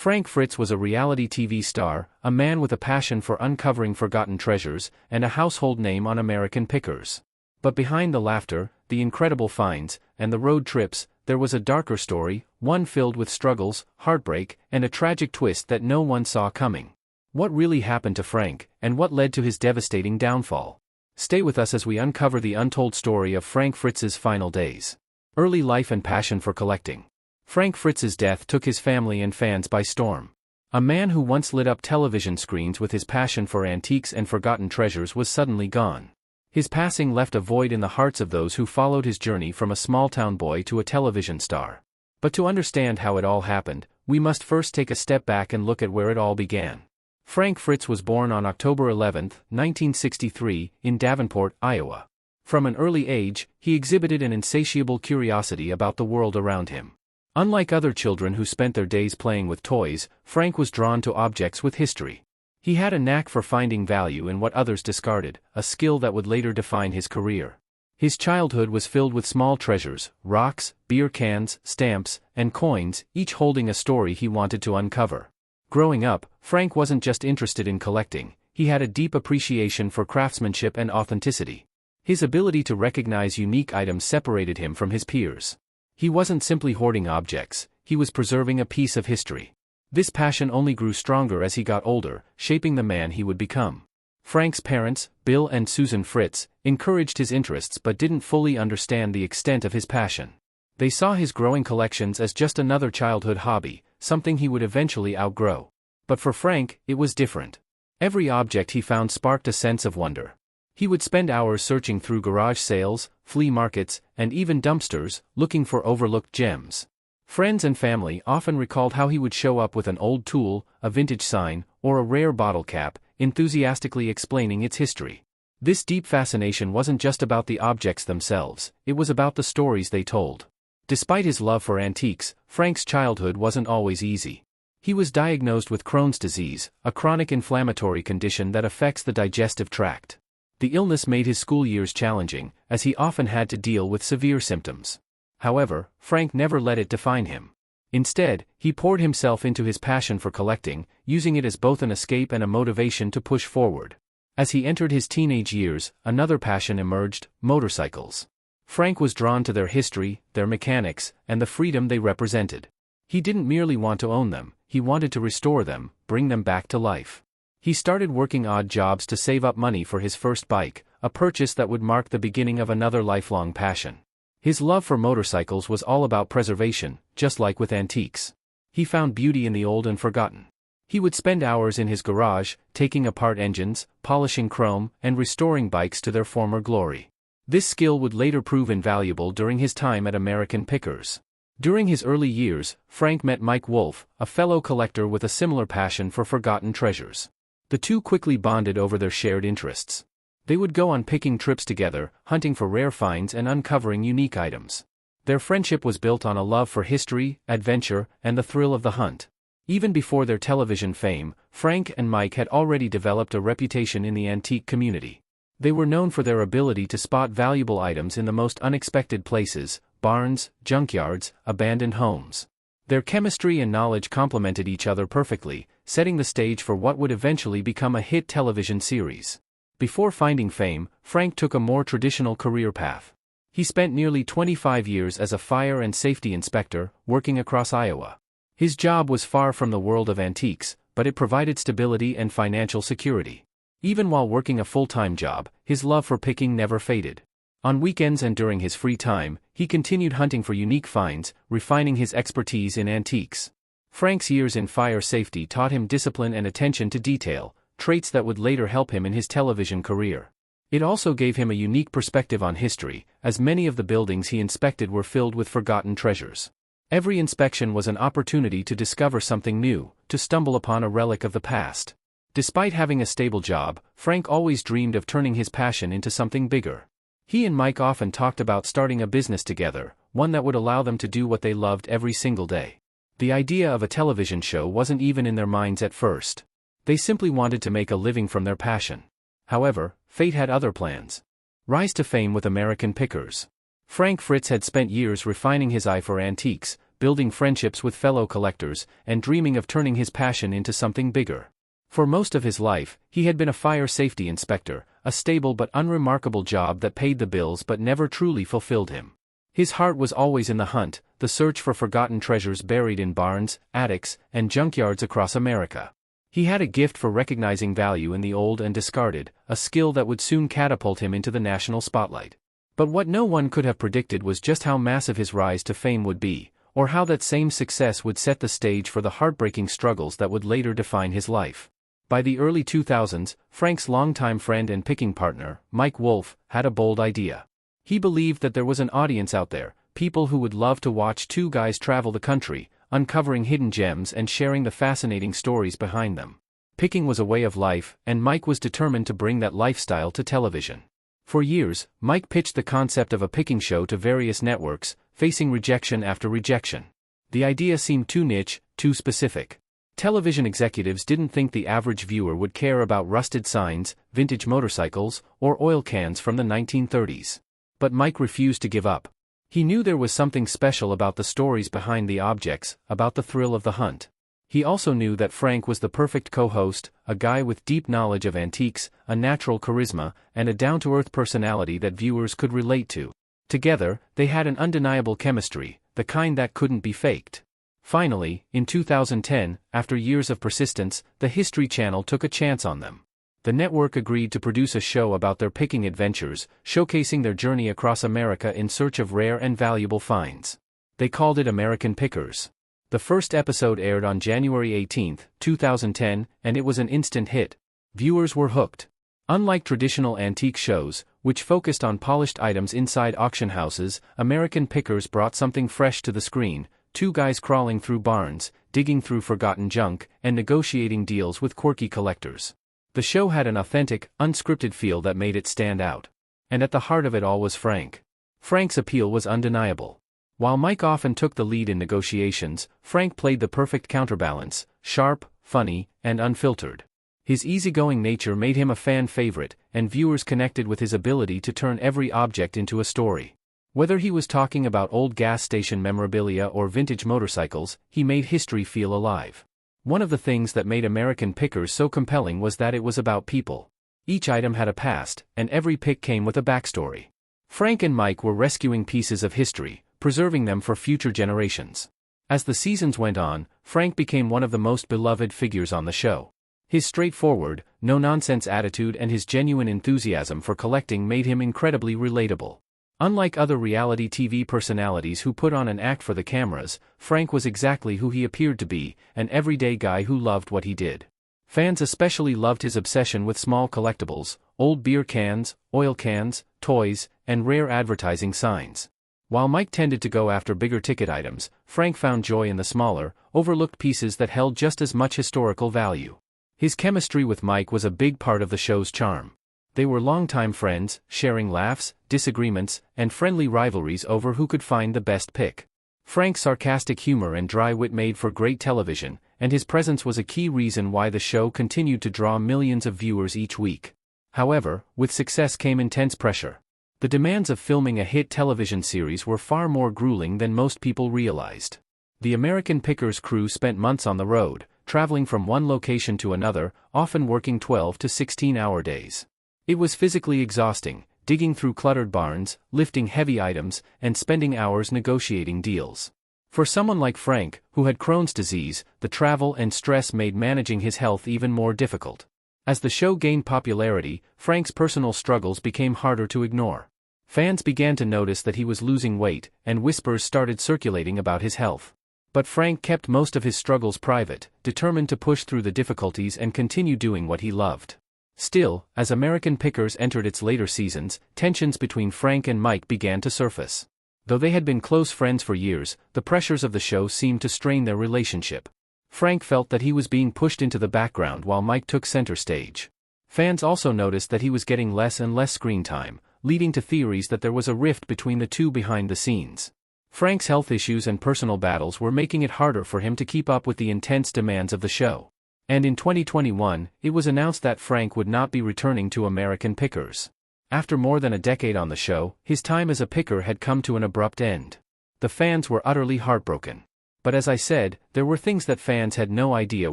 Frank Fritz was a reality TV star, a man with a passion for uncovering forgotten treasures, and a household name on American pickers. But behind the laughter, the incredible finds, and the road trips, there was a darker story, one filled with struggles, heartbreak, and a tragic twist that no one saw coming. What really happened to Frank, and what led to his devastating downfall? Stay with us as we uncover the untold story of Frank Fritz's final days. Early life and passion for collecting. Frank Fritz's death took his family and fans by storm. A man who once lit up television screens with his passion for antiques and forgotten treasures was suddenly gone. His passing left a void in the hearts of those who followed his journey from a small-town boy to a television star. But to understand how it all happened, we must first take a step back and look at where it all began. Frank Fritz was born on October 11, 1963, in Davenport, Iowa. From an early age, he exhibited an insatiable curiosity about the world around him. Unlike other children who spent their days playing with toys, Frank was drawn to objects with history. He had a knack for finding value in what others discarded, a skill that would later define his career. His childhood was filled with small treasures, rocks, beer cans, stamps, and coins, each holding a story he wanted to uncover. Growing up, Frank wasn't just interested in collecting, he had a deep appreciation for craftsmanship and authenticity. His ability to recognize unique items separated him from his peers. He wasn't simply hoarding objects, he was preserving a piece of history. This passion only grew stronger as he got older, shaping the man he would become. Frank's parents, Bill and Susan Fritz, encouraged his interests but didn't fully understand the extent of his passion. They saw his growing collections as just another childhood hobby, something he would eventually outgrow. But for Frank, it was different. Every object he found sparked a sense of wonder. He would spend hours searching through garage sales, flea markets, and even dumpsters, looking for overlooked gems. Friends and family often recalled how he would show up with an old tool, a vintage sign, or a rare bottle cap, enthusiastically explaining its history. This deep fascination wasn't just about the objects themselves, it was about the stories they told. Despite his love for antiques, Frank's childhood wasn't always easy. He was diagnosed with Crohn's disease, a chronic inflammatory condition that affects the digestive tract. The illness made his school years challenging, as he often had to deal with severe symptoms. However, Frank never let it define him. Instead, he poured himself into his passion for collecting, using it as both an escape and a motivation to push forward. As he entered his teenage years, another passion emerged: motorcycles. Frank was drawn to their history, their mechanics, and the freedom they represented. He didn't merely want to own them, he wanted to restore them, bring them back to life. He started working odd jobs to save up money for his first bike, a purchase that would mark the beginning of another lifelong passion. His love for motorcycles was all about preservation, just like with antiques. He found beauty in the old and forgotten. He would spend hours in his garage, taking apart engines, polishing chrome, and restoring bikes to their former glory. This skill would later prove invaluable during his time at American Pickers. During his early years, Frank met Mike Wolfe, a fellow collector with a similar passion for forgotten treasures. The two quickly bonded over their shared interests. They would go on picking trips together, hunting for rare finds and uncovering unique items. Their friendship was built on a love for history, adventure, and the thrill of the hunt. Even before their television fame, Frank and Mike had already developed a reputation in the antique community. They were known for their ability to spot valuable items in the most unexpected places: barns, junkyards, abandoned homes. Their chemistry and knowledge complemented each other perfectly, setting the stage for what would eventually become a hit television series. Before finding fame, Frank took a more traditional career path. He spent nearly 25 years as a fire and safety inspector, working across Iowa. His job was far from the world of antiques, but it provided stability and financial security. Even while working a full-time job, his love for picking never faded. On weekends and during his free time, he continued hunting for unique finds, refining his expertise in antiques. Frank's years in fire safety taught him discipline and attention to detail, traits that would later help him in his television career. It also gave him a unique perspective on history, as many of the buildings he inspected were filled with forgotten treasures. Every inspection was an opportunity to discover something new, to stumble upon a relic of the past. Despite having a stable job, Frank always dreamed of turning his passion into something bigger. He and Mike often talked about starting a business together, one that would allow them to do what they loved every single day. The idea of a television show wasn't even in their minds at first. They simply wanted to make a living from their passion. However, fate had other plans. Rise to fame with American Pickers. Frank Fritz had spent years refining his eye for antiques, building friendships with fellow collectors, and dreaming of turning his passion into something bigger. For most of his life, he had been a fire safety inspector, a stable but unremarkable job that paid the bills but never truly fulfilled him. His heart was always in the hunt, the search for forgotten treasures buried in barns, attics, and junkyards across America. He had a gift for recognizing value in the old and discarded, a skill that would soon catapult him into the national spotlight. But what no one could have predicted was just how massive his rise to fame would be, or how that same success would set the stage for the heartbreaking struggles that would later define his life. By the early 2000s, Frank's longtime friend and picking partner, Mike Wolfe, had a bold idea. He believed that there was an audience out there, people who would love to watch two guys travel the country, uncovering hidden gems and sharing the fascinating stories behind them. Picking was a way of life, and Mike was determined to bring that lifestyle to television. For years, Mike pitched the concept of a picking show to various networks, facing rejection after rejection. The idea seemed too niche, too specific. Television executives didn't think the average viewer would care about rusted signs, vintage motorcycles, or oil cans from the 1930s. But Mike refused to give up. He knew there was something special about the stories behind the objects, about the thrill of the hunt. He also knew that Frank was the perfect co-host, a guy with deep knowledge of antiques, a natural charisma, and a down-to-earth personality that viewers could relate to. Together, they had an undeniable chemistry, the kind that couldn't be faked. Finally, in 2010, after years of persistence, the History Channel took a chance on them. The network agreed to produce a show about their picking adventures, showcasing their journey across America in search of rare and valuable finds. They called it American Pickers. The first episode aired on January 18, 2010, and it was an instant hit. Viewers were hooked. Unlike traditional antique shows, which focused on polished items inside auction houses, American Pickers brought something fresh to the screen: two guys crawling through barns, digging through forgotten junk, and negotiating deals with quirky collectors. The show had an authentic, unscripted feel that made it stand out. And at the heart of it all was Frank. Frank's appeal was undeniable. While Mike often took the lead in negotiations, Frank played the perfect counterbalance: sharp, funny, and unfiltered. His easygoing nature made him a fan favorite, and viewers connected with his ability to turn every object into a story. Whether he was talking about old gas station memorabilia or vintage motorcycles, he made history feel alive. One of the things that made American Pickers so compelling was that it was about people. Each item had a past, and every pick came with a backstory. Frank and Mike were rescuing pieces of history, preserving them for future generations. As the seasons went on, Frank became one of the most beloved figures on the show. His straightforward, no-nonsense attitude and his genuine enthusiasm for collecting made him incredibly relatable. Unlike other reality TV personalities who put on an act for the cameras, Frank was exactly who he appeared to be, an everyday guy who loved what he did. Fans especially loved his obsession with small collectibles, old beer cans, oil cans, toys, and rare advertising signs. While Mike tended to go after bigger ticket items, Frank found joy in the smaller, overlooked pieces that held just as much historical value. His chemistry with Mike was a big part of the show's charm. They were longtime friends, sharing laughs, disagreements, and friendly rivalries over who could find the best pick. Frank's sarcastic humor and dry wit made for great television, and his presence was a key reason why the show continued to draw millions of viewers each week. However, with success came intense pressure. The demands of filming a hit television series were far more grueling than most people realized. The American Pickers crew spent months on the road, traveling from one location to another, often working 12 to 16-hour days. It was physically exhausting, digging through cluttered barns, lifting heavy items, and spending hours negotiating deals. For someone like Frank, who had Crohn's disease, the travel and stress made managing his health even more difficult. As the show gained popularity, Frank's personal struggles became harder to ignore. Fans began to notice that he was losing weight, and whispers started circulating about his health. But Frank kept most of his struggles private, determined to push through the difficulties and continue doing what he loved. Still, as American Pickers entered its later seasons, tensions between Frank and Mike began to surface. Though they had been close friends for years, the pressures of the show seemed to strain their relationship. Frank felt that he was being pushed into the background while Mike took center stage. Fans also noticed that he was getting less and less screen time, leading to theories that there was a rift between the two behind the scenes. Frank's health issues and personal battles were making it harder for him to keep up with the intense demands of the show. And in 2021, it was announced that Frank would not be returning to American Pickers. After more than a decade on the show, his time as a picker had come to an abrupt end. The fans were utterly heartbroken. But as I said, there were things that fans had no idea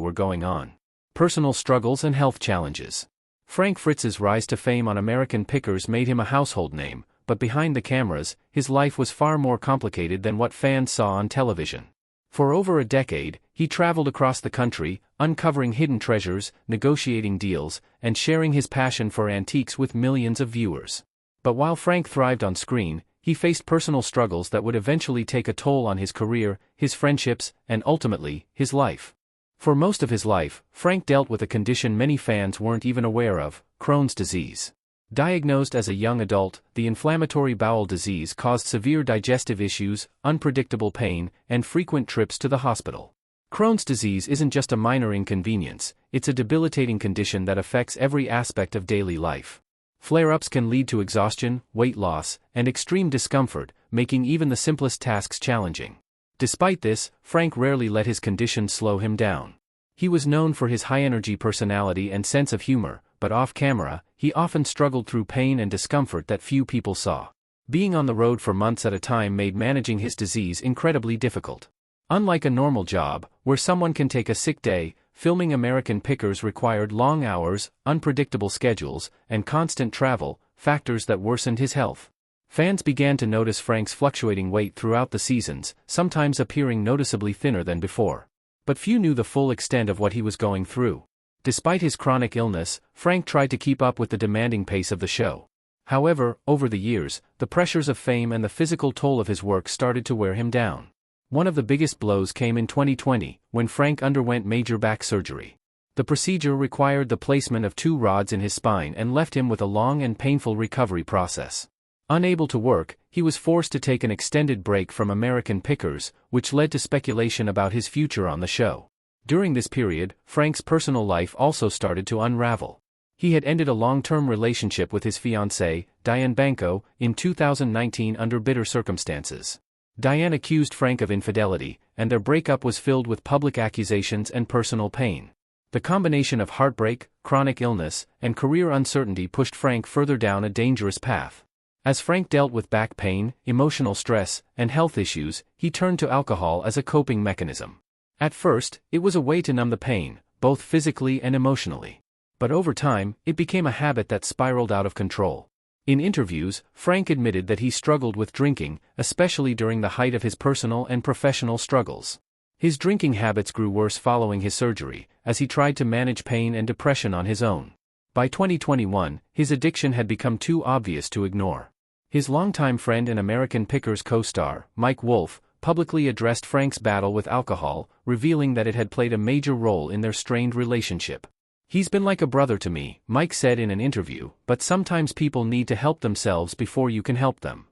were going on. Personal struggles and health challenges. Frank Fritz's rise to fame on American Pickers made him a household name, but behind the cameras, his life was far more complicated than what fans saw on television. For over a decade, he traveled across the country, uncovering hidden treasures, negotiating deals, and sharing his passion for antiques with millions of viewers. But while Frank thrived on screen, he faced personal struggles that would eventually take a toll on his career, his friendships, and ultimately, his life. For most of his life, Frank dealt with a condition many fans weren't even aware of: Crohn's disease. Diagnosed as a young adult, the inflammatory bowel disease caused severe digestive issues, unpredictable pain, and frequent trips to the hospital. Crohn's disease isn't just a minor inconvenience, it's a debilitating condition that affects every aspect of daily life. Flare-ups can lead to exhaustion, weight loss, and extreme discomfort, making even the simplest tasks challenging. Despite this, Frank rarely let his condition slow him down. He was known for his high-energy personality and sense of humor, but off-camera, he often struggled through pain and discomfort that few people saw. Being on the road for months at a time made managing his disease incredibly difficult. Unlike a normal job, where someone can take a sick day, filming American Pickers required long hours, unpredictable schedules, and constant travel, factors that worsened his health. Fans began to notice Frank's fluctuating weight throughout the seasons, sometimes appearing noticeably thinner than before. But few knew the full extent of what he was going through. Despite his chronic illness, Frank tried to keep up with the demanding pace of the show. However, over the years, the pressures of fame and the physical toll of his work started to wear him down. One of the biggest blows came in 2020, when Frank underwent major back surgery. The procedure required the placement of 2 rods in his spine and left him with a long and painful recovery process. Unable to work, he was forced to take an extended break from American Pickers, which led to speculation about his future on the show. During this period, Frank's personal life also started to unravel. He had ended a long-term relationship with his fiancée, Diane Banco, in 2019 under bitter circumstances. Diane accused Frank of infidelity, and their breakup was filled with public accusations and personal pain. The combination of heartbreak, chronic illness, and career uncertainty pushed Frank further down a dangerous path. As Frank dealt with back pain, emotional stress, and health issues, he turned to alcohol as a coping mechanism. At first, it was a way to numb the pain, both physically and emotionally. But over time, it became a habit that spiraled out of control. In interviews, Frank admitted that he struggled with drinking, especially during the height of his personal and professional struggles. His drinking habits grew worse following his surgery, as he tried to manage pain and depression on his own. By 2021, his addiction had become too obvious to ignore. His longtime friend and American Pickers co-star, Mike Wolfe, publicly addressed Frank's battle with alcohol, revealing that it had played a major role in their strained relationship. "He's been like a brother to me," Mike said in an interview, "but sometimes people need to help themselves before you can help them."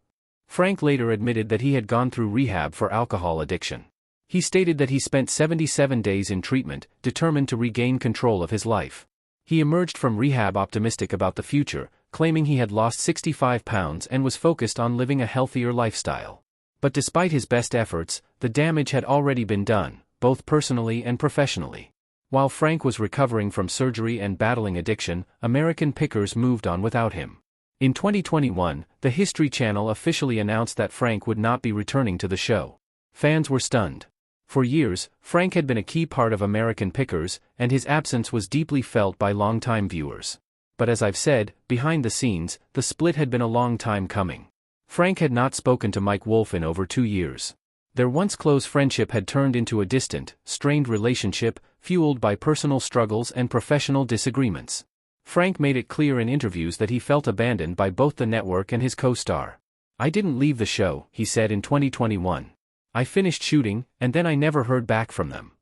Frank later admitted that he had gone through rehab for alcohol addiction. He stated that he spent 77 days in treatment, determined to regain control of his life. He emerged from rehab optimistic about the future, claiming he had lost 65 pounds and was focused on living a healthier lifestyle. But despite his best efforts, the damage had already been done, both personally and professionally. While Frank was recovering from surgery and battling addiction, American Pickers moved on without him. In 2021, the History Channel officially announced that Frank would not be returning to the show. Fans were stunned. For years, Frank had been a key part of American Pickers, and his absence was deeply felt by longtime viewers. But as I've said, behind the scenes, the split had been a long time coming. Frank had not spoken to Mike Wolfe in over 2 years. Their once close friendship had turned into a distant, strained relationship, fueled by personal struggles and professional disagreements. Frank made it clear in interviews that he felt abandoned by both the network and his co-star. "I didn't leave the show," he said in 2021. "I finished shooting, and then I never heard back from them."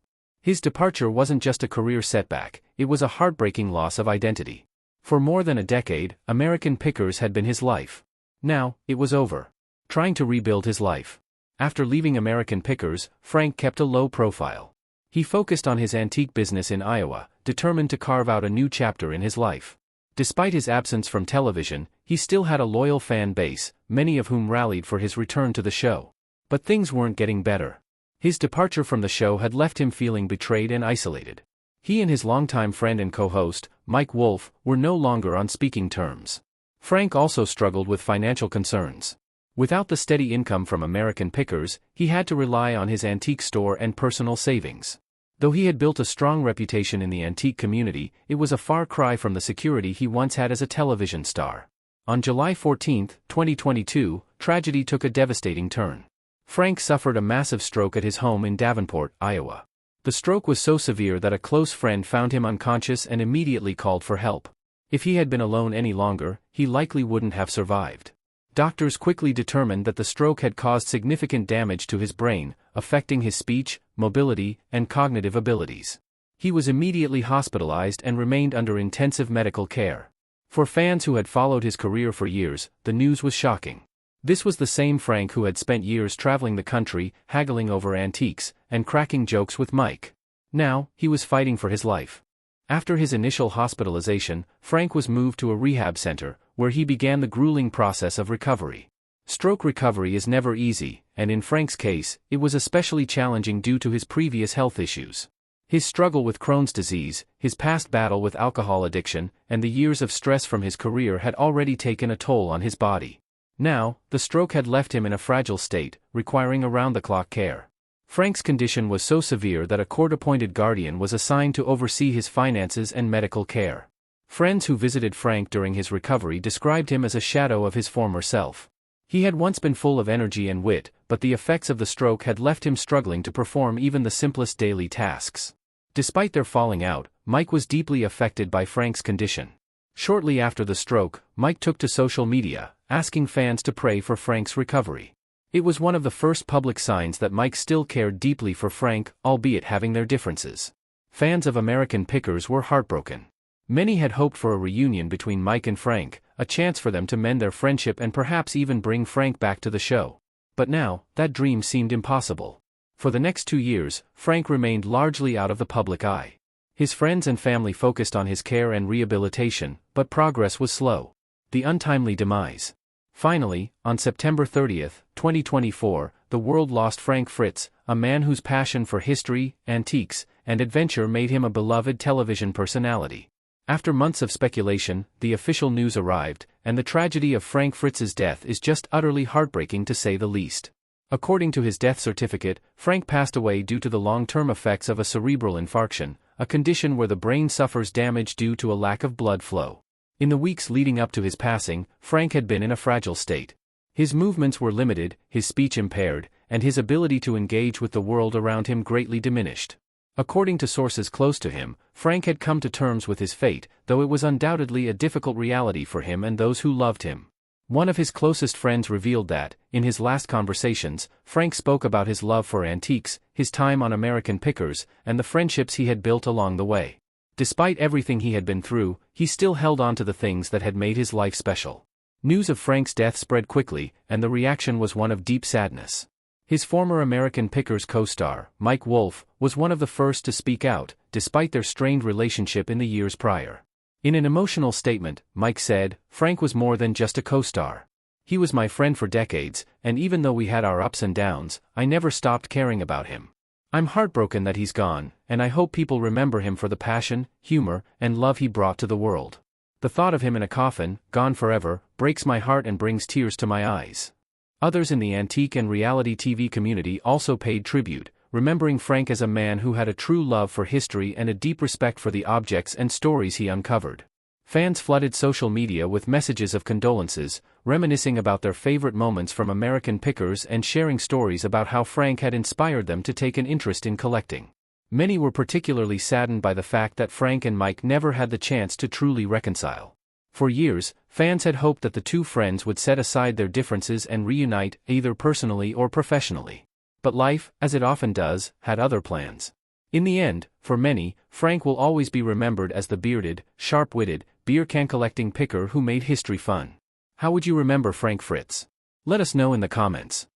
His departure wasn't just a career setback, it was a heartbreaking loss of identity. For more than a decade, American Pickers had been his life. Now, it was over. Trying to rebuild his life. After leaving American Pickers, Frank kept a low profile. He focused on his antique business in Iowa, determined to carve out a new chapter in his life. Despite his absence from television, he still had a loyal fan base, many of whom rallied for his return to the show. But things weren't getting better. His departure from the show had left him feeling betrayed and isolated. He and his longtime friend and co-host, Mike Wolfe, were no longer on speaking terms. Frank also struggled with financial concerns. Without the steady income from American Pickers, he had to rely on his antique store and personal savings. Though he had built a strong reputation in the antique community, it was a far cry from the security he once had as a television star. On July 14, 2022, tragedy took a devastating turn. Frank suffered a massive stroke at his home in Davenport, Iowa. The stroke was so severe that a close friend found him unconscious and immediately called for help. If he had been alone any longer, he likely wouldn't have survived. Doctors quickly determined that the stroke had caused significant damage to his brain, affecting his speech, mobility, and cognitive abilities. He was immediately hospitalized and remained under intensive medical care. For fans who had followed his career for years, the news was shocking. This was the same Frank who had spent years traveling the country, haggling over antiques, and cracking jokes with Mike. Now, he was fighting for his life. After his initial hospitalization, Frank was moved to a rehab center, where he began the grueling process of recovery. Stroke recovery is never easy, and in Frank's case, it was especially challenging due to his previous health issues. His struggle with Crohn's disease, his past battle with alcohol addiction, and the years of stress from his career had already taken a toll on his body. Now, the stroke had left him in a fragile state, requiring around-the-clock care. Frank's condition was so severe that a court-appointed guardian was assigned to oversee his finances and medical care. Friends who visited Frank during his recovery described him as a shadow of his former self. He had once been full of energy and wit, but the effects of the stroke had left him struggling to perform even the simplest daily tasks. Despite their falling out, Mike was deeply affected by Frank's condition. Shortly after the stroke, Mike took to social media, asking fans to pray for Frank's recovery. It was one of the first public signs that Mike still cared deeply for Frank, albeit having their differences. Fans of American Pickers were heartbroken. Many had hoped for a reunion between Mike and Frank, a chance for them to mend their friendship and perhaps even bring Frank back to the show. But now, that dream seemed impossible. For the next 2 years, Frank remained largely out of the public eye. His friends and family focused on his care and rehabilitation, but progress was slow. The untimely demise. Finally, on September 30, 2024, the world lost Frank Fritz, a man whose passion for history, antiques, and adventure made him a beloved television personality. After months of speculation, the official news arrived, and the tragedy of Frank Fritz's death is just utterly heartbreaking to say the least. According to his death certificate, Frank passed away due to the long-term effects of a cerebral infarction, a condition where the brain suffers damage due to a lack of blood flow. In the weeks leading up to his passing, Frank had been in a fragile state. His movements were limited, his speech impaired, and his ability to engage with the world around him greatly diminished. According to sources close to him, Frank had come to terms with his fate, though it was undoubtedly a difficult reality for him and those who loved him. One of his closest friends revealed that, in his last conversations, Frank spoke about his love for antiques, his time on American Pickers, and the friendships he had built along the way. Despite everything he had been through, he still held on to the things that had made his life special. News of Frank's death spread quickly, and the reaction was one of deep sadness. His former American Pickers co-star, Mike Wolfe, was one of the first to speak out, despite their strained relationship in the years prior. In an emotional statement, Mike said, "Frank was more than just a co-star. He was my friend for decades, and even though we had our ups and downs, I never stopped caring about him. I'm heartbroken that he's gone, and I hope people remember him for the passion, humor, and love he brought to the world. The thought of him in a coffin, gone forever, breaks my heart and brings tears to my eyes." Others in the antique and reality TV community also paid tribute, remembering Frank as a man who had a true love for history and a deep respect for the objects and stories he uncovered. Fans flooded social media with messages of condolences, reminiscing about their favorite moments from American Pickers and sharing stories about how Frank had inspired them to take an interest in collecting. Many were particularly saddened by the fact that Frank and Mike never had the chance to truly reconcile. For years, fans had hoped that the two friends would set aside their differences and reunite, either personally or professionally. But life, as it often does, had other plans. In the end, for many, Frank will always be remembered as the bearded, sharp-witted, beer-can collecting picker who made history fun. How would you remember Frank Fritz? Let us know in the comments.